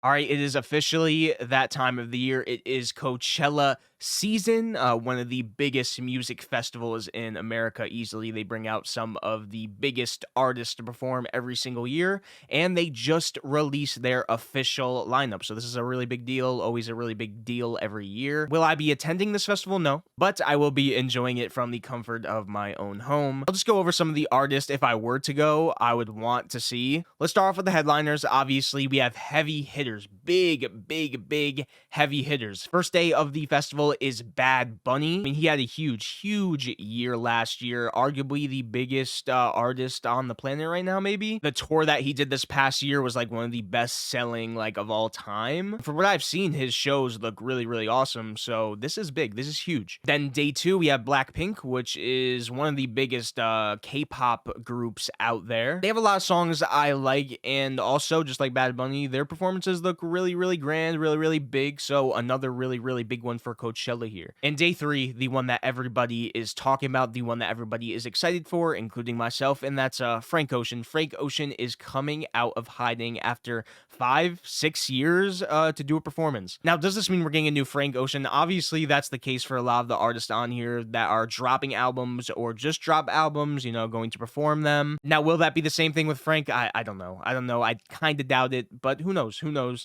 All right, it is officially that time of the year. It is Coachella season, one of the biggest music festivals in America easily. They bring out some of the biggest artists to perform every single year, and they just released their official lineup. So this is a really big deal, always a really big deal every year. Will I be attending this festival? No, but I will be enjoying it from the comfort of my own home. I'll just go over some of the artists if I were to go, I would want to see. Let's start off with the headliners. Obviously, we have heavy hitters, big heavy hitters. First day of the festival is Bad Bunny. I mean, he had a huge year last year, arguably the biggest artist on the planet right now, maybe. The tour that he did this past year was like one of the best selling like of all time. From what I've seen, his shows look really awesome, so this is big, this is huge. Then day two, we have Blackpink, which is one of the biggest K-pop groups out there. They have a lot of songs I like, and also, just like Bad Bunny, their performances look really grand, really big, so another really big one for Coachella here. And day three, the one that everybody is talking about, the one that everybody is excited for, including myself, and that's Frank Ocean. Frank Ocean is coming out of hiding after 5-6 years to do a performance. Now, does this mean we're getting a new Frank Ocean? Obviously, that's the case for a lot of the artists on here that are dropping albums or just drop albums, you know, going to perform them. Now, will that be the same thing with Frank? I don't know. I kind of doubt it, but who knows?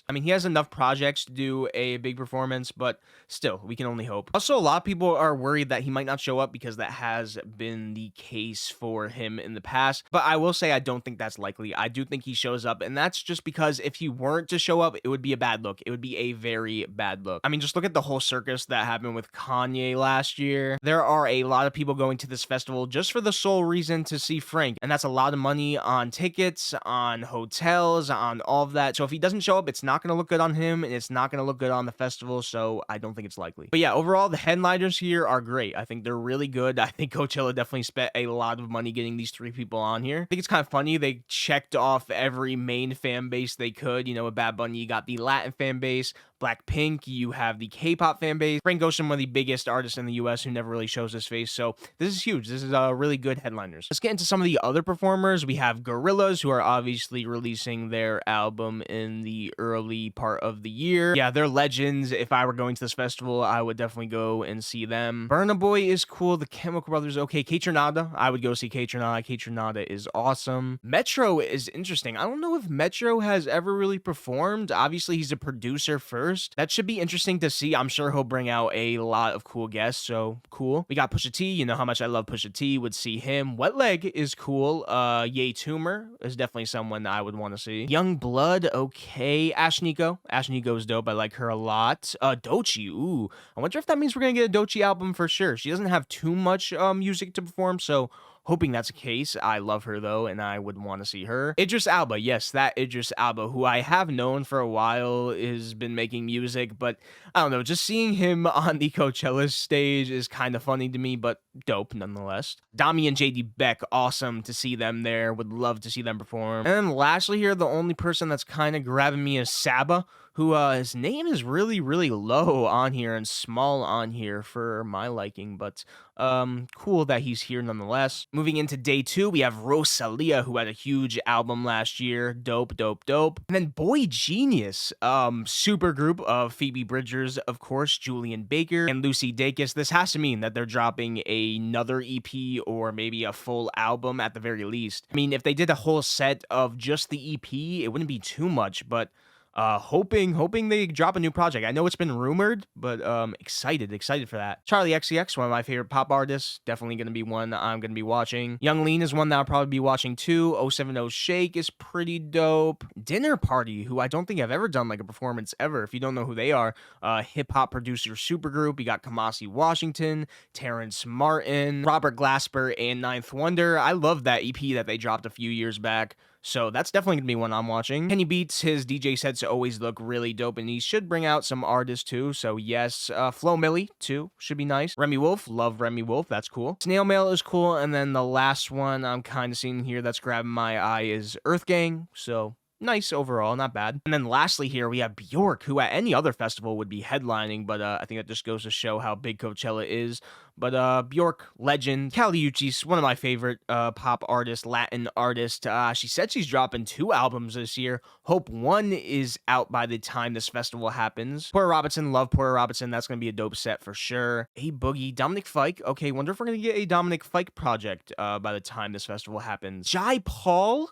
I mean, he has enough projects to do a big performance, but still, we can only hope. Also, a lot of people are worried that he might not show up because that has been the case for him in the past, but I will say I don't think that's likely. I do think he shows up, and that's just because if he weren't to show up, it would be a bad look. It would be a very bad look. I mean, just look at the whole circus that happened with Kanye last year. There are a lot of people going to this festival just for the sole reason to see Frank, and that's a lot of money on tickets, on hotels, on all of that. So if he doesn't show up, it's not going to look good on him, and it's not going to look good on the festival, so I don't think it's likely. But yeah, overall, the headliners here are great. I think they're really good. I think Coachella definitely spent a lot of money getting these three people on here. I think it's kind of funny. They checked off every main fan base they could. You know, with Bad Bunny, you got the Latin fan base. Blackpink, you have the K-pop fan base. Frank Ocean, one of the biggest artists in the US who never really shows his face. So this is huge. This is really good headliners. Let's get into some of the other performers. We have Gorillaz, who are obviously releasing their album in the early part of the year. Yeah, they're legends. If I were going to this festival, I would definitely go and see them. Burna Boy is cool. The Chemical Brothers, okay. Kaytranada, I would go see Kaytranada. Kaytranada is awesome. Metro is interesting. I don't know if Metro has ever really performed. Obviously, he's a producer first. That should be interesting to see. I'm sure he'll bring out a lot of cool guests, so cool. We got Pusha T. You know how much I love Pusha T. Would see him. Wet Leg is cool. Ye Tumor is definitely someone I would want to see. Young Blood, okay. Ash Nico. Ash Nico is dope. I like her a lot. Doechii, ooh. I wonder if that means we're gonna get a Doechii album for sure. She doesn't have too much music to perform, so hoping that's the case. I love her though, and I would want to see her. Idris Elba, yes, that Idris Elba, who I have known for a while, has been making music, but I don't know, just seeing him on the Coachella stage is kind of funny to me, but dope nonetheless. Dami and JD Beck, awesome to see them there. Would love to see them perform. And then lastly here, the only person that's kind of grabbing me is Saba, who his name is really low on here and small on here for my liking, but cool that he's here nonetheless. Moving into day two, we have Rosalia, who had a huge album last year. Dope. And then Boy Genius, super group of Phoebe Bridgers, of course, Julian Baker, and Lucy Dacus. This has to mean that they're dropping another EP or maybe a full album at the very least. I mean, if they did a whole set of just the EP, it wouldn't be too much, but hoping they drop a new project. I know it's been rumored, but excited for that. Charlie XCX, one of my favorite pop artists, definitely gonna be one I'm gonna be watching. Young Lean is one that I'll probably be watching too. 070 Shake is pretty dope. Dinner Party, who I don't think I've ever done like a performance ever. If you don't know who they are, hip hop producer supergroup. You got Kamasi Washington, Terrence Martin, Robert Glasper, and Ninth Wonder. I love that EP that they dropped a few years back. So that's definitely going to be one I'm watching. Kenny Beats, his DJ sets always look really dope, and he should bring out some artists too. So yes, Flo Milli too, should be nice. Remy Wolf, love Remy Wolf, that's cool. Snail Mail is cool, and then the last one I'm kind of seeing here that's grabbing my eye is Earth Gang. So nice overall, not bad. And then lastly here, we have Bjork, who at any other festival would be headlining, but I think that just goes to show how big Coachella is. But Bjork, legend. Kali Uchis, one of my favorite pop artists, Latin artist. She said she's dropping 2 albums this year. Hope one is out by the time this festival happens. Porter Robinson, love Porter Robinson. That's gonna be a dope set for sure. A Boogie, Dominic Fike. Okay, wonder if we're gonna get a Dominic Fike project by the time this festival happens. Jai Paul.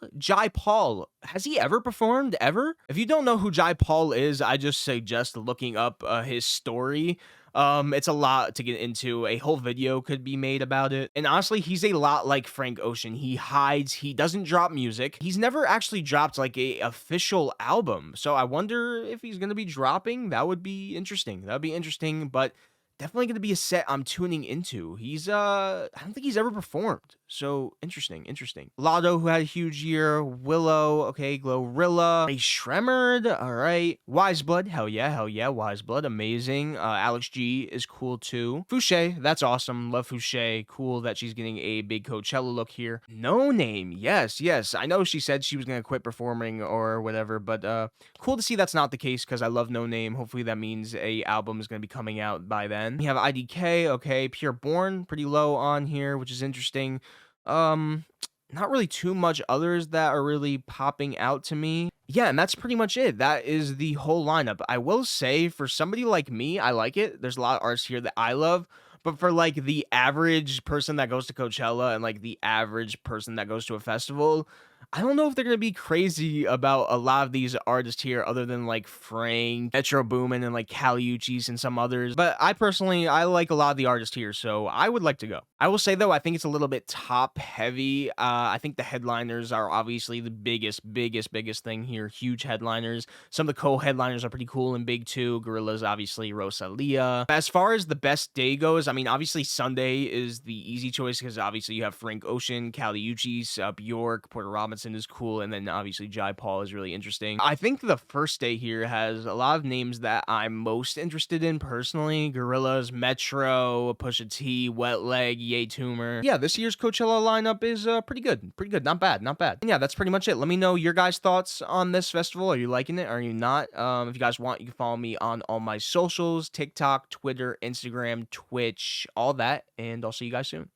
Has he ever performed? Ever? If you don't know who Jai Paul is, I just suggest looking up his story. It's a lot to get into. A whole video could be made about it. And honestly, he's a lot like Frank Ocean. He hides, he doesn't drop music. He's never actually dropped like a official album. So I wonder if he's gonna be dropping. That would be interesting. That would be interesting, but definitely gonna be a set I'm tuning into. I don't think he's ever performed. So interesting, interesting. Lotto, who had a huge year. Willow, okay, Glorilla. Ray Shremmerd, all right. Wiseblood, hell yeah, Wiseblood, amazing. Alex G is cool too. Fouché, that's awesome. Love Fouché. Cool that she's getting a big Coachella look here. No Name, yes. I know she said she was gonna quit performing or whatever, but cool to see that's not the case because I love No Name. Hopefully that means a album is gonna be coming out by then. We have IDK, okay, Pure Born, pretty low on here, which is interesting. Um, Not really too much others that are really popping out to me. Yeah, and that's pretty much it. That is the whole lineup. I will say, for somebody like me, I like it. There's a lot of artists here that I love. But for like the average person that goes to Coachella and like the average person that goes to a festival, I don't know if they're gonna be crazy about a lot of these artists here, other than like Frank, Metro Boomin, and like Caliuchis and some others. But I personally, I like a lot of the artists here, so I would like to go. I will say though, I think it's a little bit top heavy. I think the headliners are obviously the biggest thing here. Huge headliners. Some of the co-headliners are pretty cool and big too. Gorillaz, obviously, Rosalia. As far as the best day goes, I mean, obviously Sunday is the easy choice because obviously you have Frank Ocean, Caliuchis, Bjork, Porter Robinson is cool, and then obviously Jai Paul is really interesting. I think the first day here has a lot of names that I'm most interested in personally. Gorillaz, Metro, Pusha T, Wet Leg, Ye Toomer. Yeah, this year's Coachella lineup is pretty good. Pretty good. Not bad. And yeah, that's pretty much it. Let me know your guys' thoughts on this festival. Are you liking it? Are you not? If you guys want, you can follow me on all my socials: TikTok, Twitter, Instagram, Twitch, all that. And I'll see you guys soon.